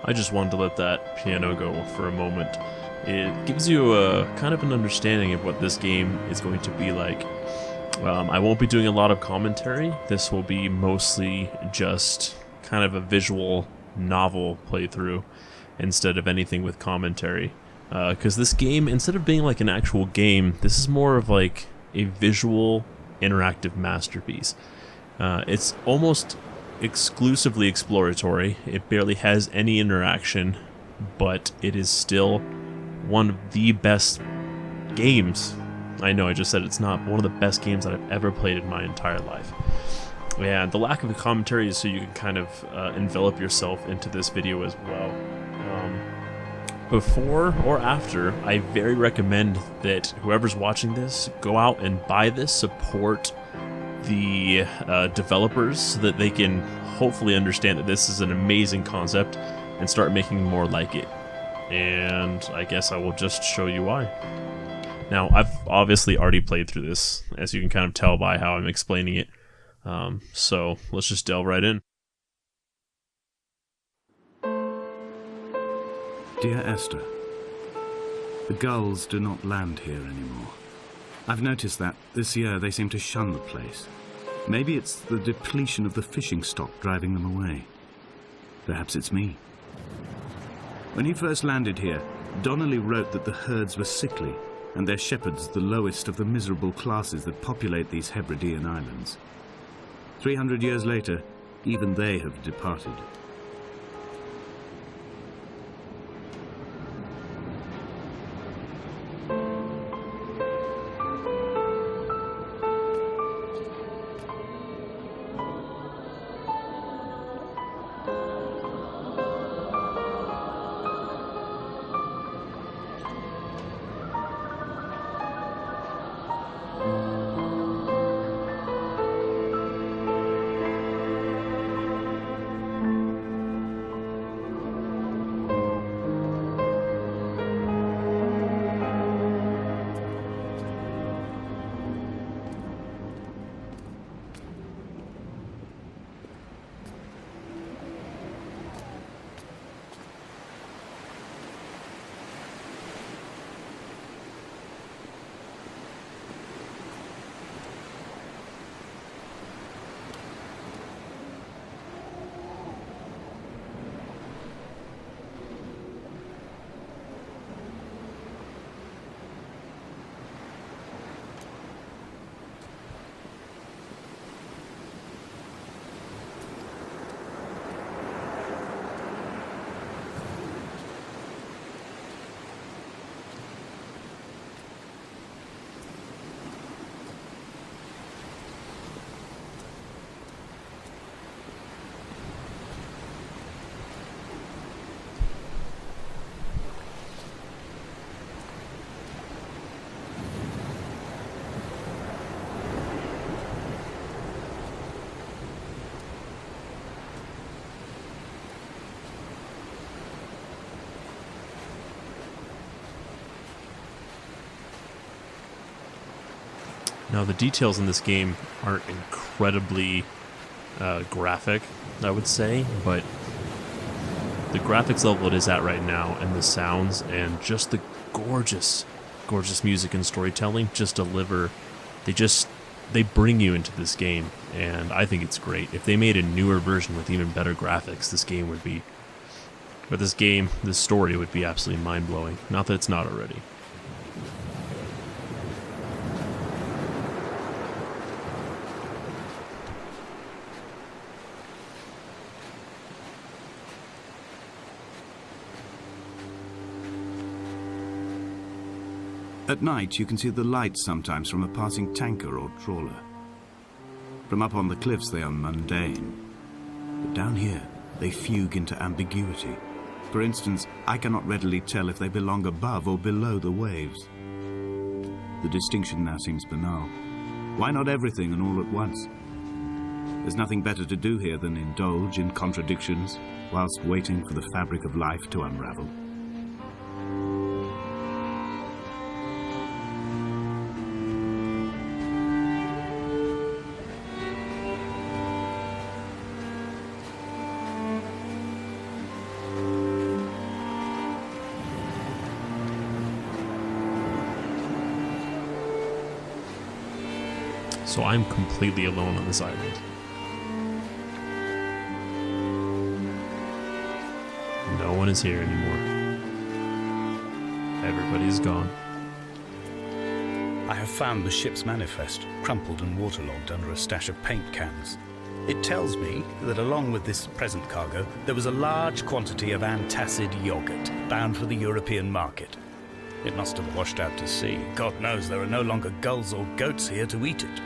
I just wanted to let that piano go for a moment. It gives you a kind of an understanding of what this game is going to be like. I won't be doing a lot of commentary. This will be mostly just kind of a visual novel playthrough instead of anything with commentary. Because this game, instead of being like an actual game, this is more of like a visual interactive masterpiece. It's almost exclusively exploratory. It barely has any interaction, but it is still one of the best games. I know I just said it's not one of the best games that I've ever played in my entire life. And the lack of a commentary is so you can kind of envelop yourself into this video as well. Before or after, I very recommend that whoever's watching this go out and buy this, support the developers so that they can hopefully understand that this is an amazing concept and start making more like it. And I guess I will just show you why. Now, I've obviously already played through this, as you can kind of tell by how I'm explaining it. So let's just delve right in. Dear Esther, the gulls do not land here anymore. I've noticed that this year they seem to shun the place. Maybe it's the depletion of the fishing stock driving them away. Perhaps it's me. When he first landed here, Donnelly wrote that the herds were sickly and their shepherds the lowest of the miserable classes that populate these Hebridean islands. 300 years later, even they have departed. Now, the details in this game aren't incredibly graphic, I would say, but the graphics level it is at right now, and the sounds, and just the gorgeous, gorgeous music and storytelling just deliver. They bring you into this game, and I think it's great. If they made a newer version with even better graphics, this story would be absolutely mind-blowing. Not that it's not already. At night, you can see the lights sometimes from a passing tanker or trawler. From up on the cliffs, they are mundane. But down here, they fugue into ambiguity. For instance, I cannot readily tell if they belong above or below the waves. The distinction now seems banal. Why not everything and all at once? There's nothing better to do here than indulge in contradictions whilst waiting for the fabric of life to unravel. So I'm completely alone on this island. No one is here anymore. Everybody's gone. I have found the ship's manifest, crumpled and waterlogged under a stash of paint cans. It tells me that along with this present cargo, there was a large quantity of antacid yogurt bound for the European market. It must have washed out to sea. God knows there are no longer gulls or goats here to eat it.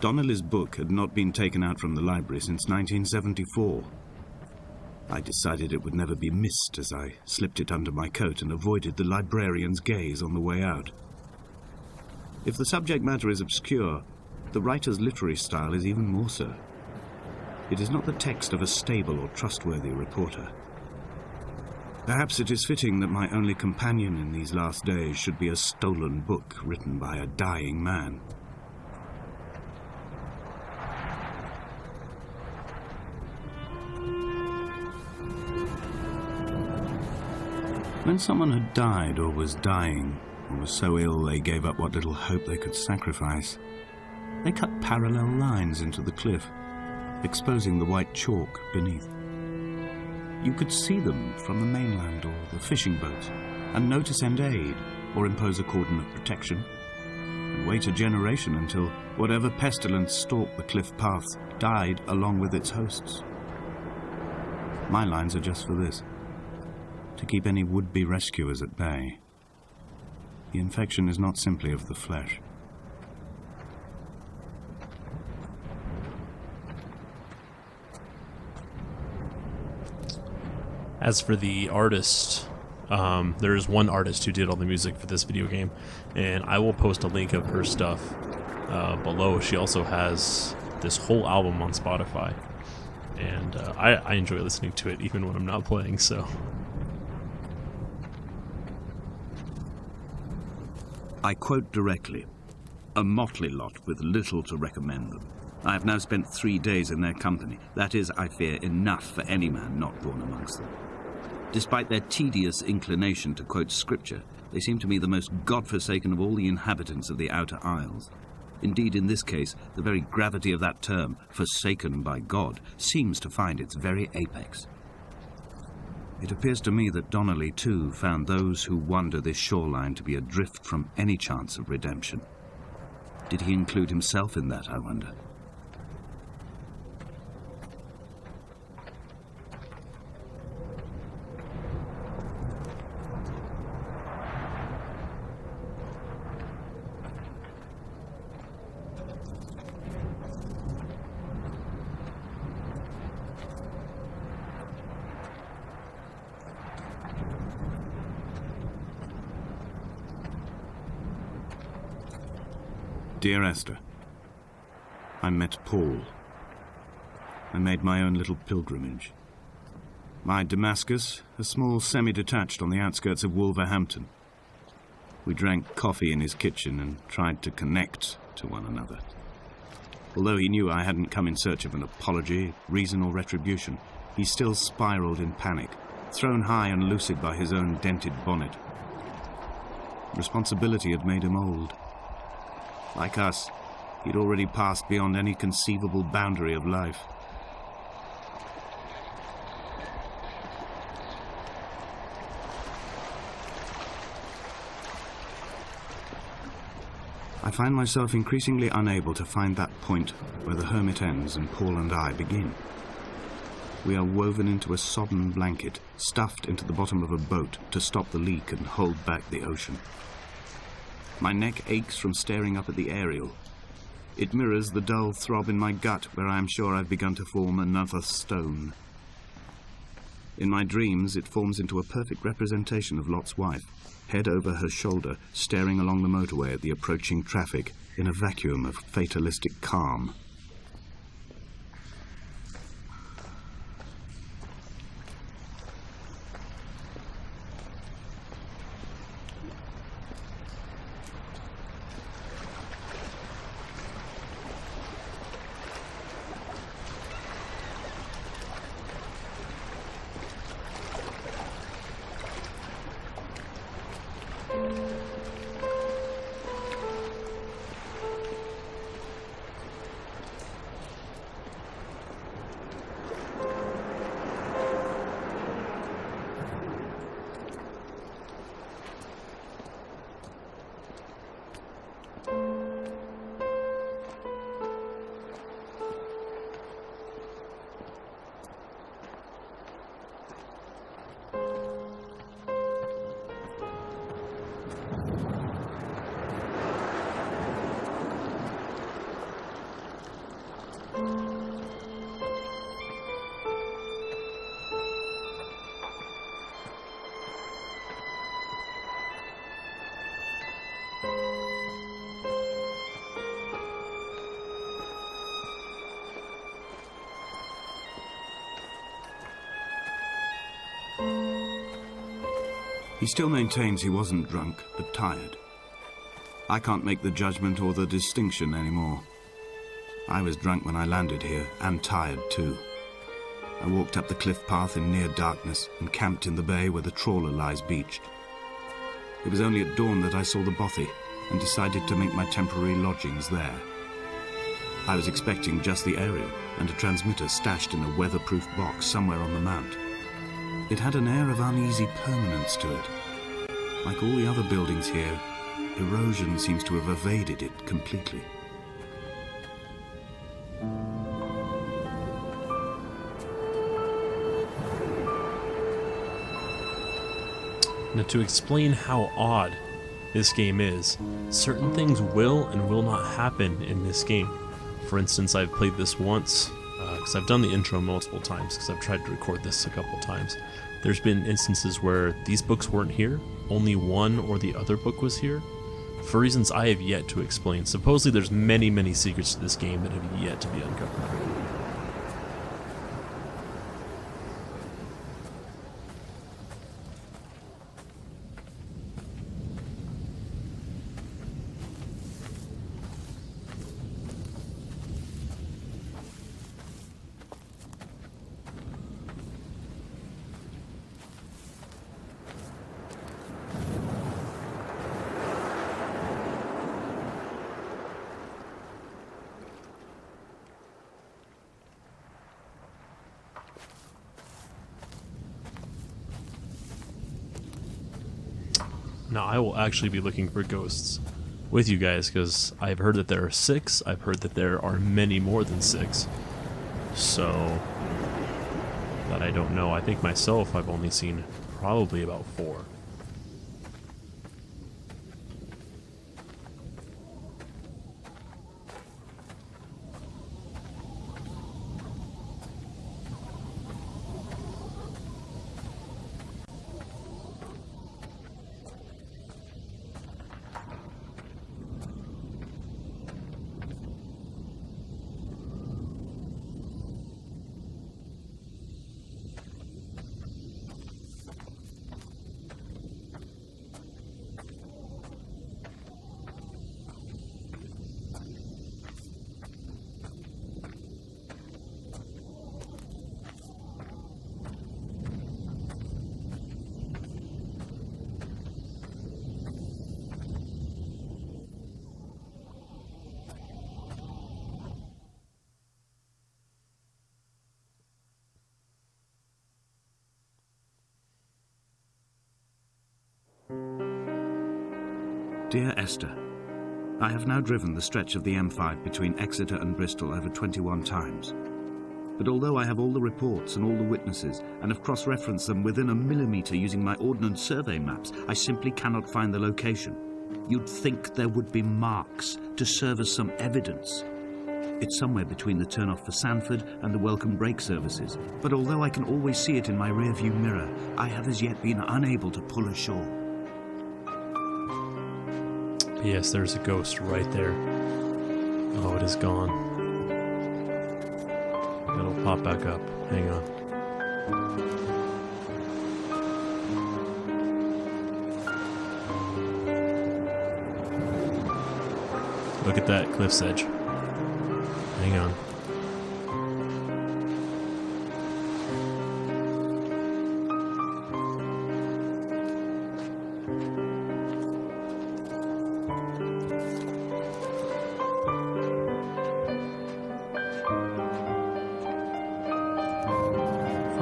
Donnelly's book had not been taken out from the library since 1974. I decided it would never be missed as I slipped it under my coat and avoided the librarian's gaze on the way out. If the subject matter is obscure, the writer's literary style is even more so. It is not the text of a stable or trustworthy reporter. Perhaps it is fitting that my only companion in these last days should be a stolen book written by a dying man. When someone had died or was dying, or was so ill they gave up what little hope they could sacrifice, they cut parallel lines into the cliff, exposing the white chalk beneath. You could see them from the mainland or the fishing boats, and know to send aid or impose a cordon of protection, and wait a generation until whatever pestilence stalked the cliff paths died along with its hosts. My lines are just for this: to keep any would-be rescuers at bay. The infection is not simply of the flesh. As for the artist, there is one artist who did all the music for this video game, and I will post a link of her stuff below. She also has this whole album on Spotify, and I enjoy listening to it even when I'm not playing, so... I quote directly: "A motley lot with little to recommend them. I have now spent 3 days in their company. That is, I fear, enough for any man not born amongst them. Despite their tedious inclination to quote scripture, they seem to me the most godforsaken of all the inhabitants of the Outer Isles. Indeed, in this case, the very gravity of that term, forsaken by God, seems to find its very apex. It appears to me that Donnelly, too, found those who wander this shoreline to be adrift from any chance of redemption. Did he include himself in that, I wonder? Dear Esther, I met Paul. I made my own little pilgrimage. My Damascus, a small semi-detached on the outskirts of Wolverhampton. We drank coffee in his kitchen and tried to connect to one another. Although he knew I hadn't come in search of an apology, reason or retribution, he still spiraled in panic, thrown high and lucid by his own dented bonnet. Responsibility had made him old. Like us, he'd already passed beyond any conceivable boundary of life. I find myself increasingly unable to find that point where the hermit ends and Paul and I begin. We are woven into a sodden blanket, stuffed into the bottom of a boat to stop the leak and hold back the ocean. My neck aches from staring up at the aerial. It mirrors the dull throb in my gut where I am sure I've begun to form another stone. In my dreams, it forms into a perfect representation of Lot's wife, head over her shoulder, staring along the motorway at the approaching traffic in a vacuum of fatalistic calm. He still maintains he wasn't drunk, but tired. I can't make the judgment or the distinction anymore. I was drunk when I landed here, and tired too. I walked up the cliff path in near darkness and camped in the bay where the trawler lies beached. It was only at dawn that I saw the bothy and decided to make my temporary lodgings there. I was expecting just the aerial and a transmitter stashed in a weatherproof box somewhere on the mount. It had an air of uneasy permanence to it. Like all the other buildings here, erosion seems to have evaded it completely. Now, to explain how odd this game is, certain things will and will not happen in this game. For instance, I've played this once, because I've done the intro multiple times, because I've tried to record this a couple times. There's been instances where these books weren't here, only one or the other book was here, for reasons I have yet to explain. Supposedly there's many, many secrets to this game that have yet to be uncovered. Now, I will actually be looking for ghosts with you guys, because I've heard that there are 6. I've heard that there are many more than 6. So, that I don't know. I think myself, I've only seen probably about 4. Dear Esther, I have now driven the stretch of the M5 between Exeter and Bristol over 21 times. But although I have all the reports and all the witnesses, and have cross-referenced them within a millimetre using my Ordnance Survey maps, I simply cannot find the location. You'd think there would be marks to serve as some evidence. It's somewhere between the turn-off for Sanford and the welcome break services, but although I can always see it in my rear-view mirror, I have as yet been unable to pull ashore. Yes, there's a ghost right there. Oh, it is gone. It'll pop back up. Hang on. Look at that cliff's edge. Hang on.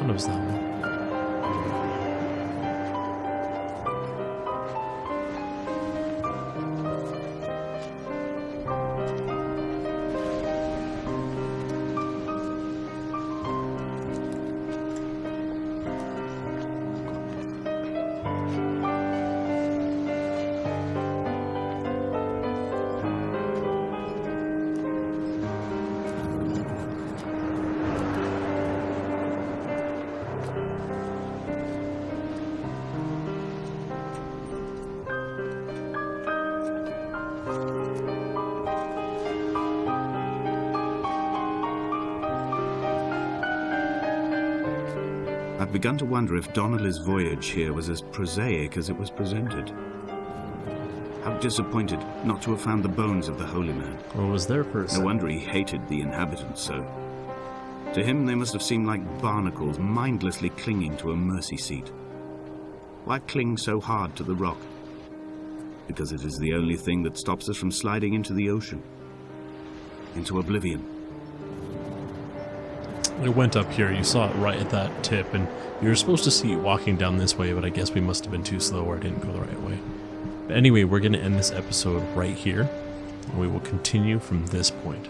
Was that one? I've begun to wonder if Donnelly's voyage here was as prosaic as it was presented. How disappointed not to have found the bones of the holy man. What was their person? No wonder he hated the inhabitants so. To him they must have seemed like barnacles mindlessly clinging to a mercy seat. Why cling so hard to the rock? Because it is the only thing that stops us from sliding into the ocean. Into oblivion. It went up here, you saw it right at that tip, and you were supposed to see it walking down this way, but I guess we must have been too slow or it didn't go the right way. But anyway, we're going to end this episode right here, and we will continue from this point.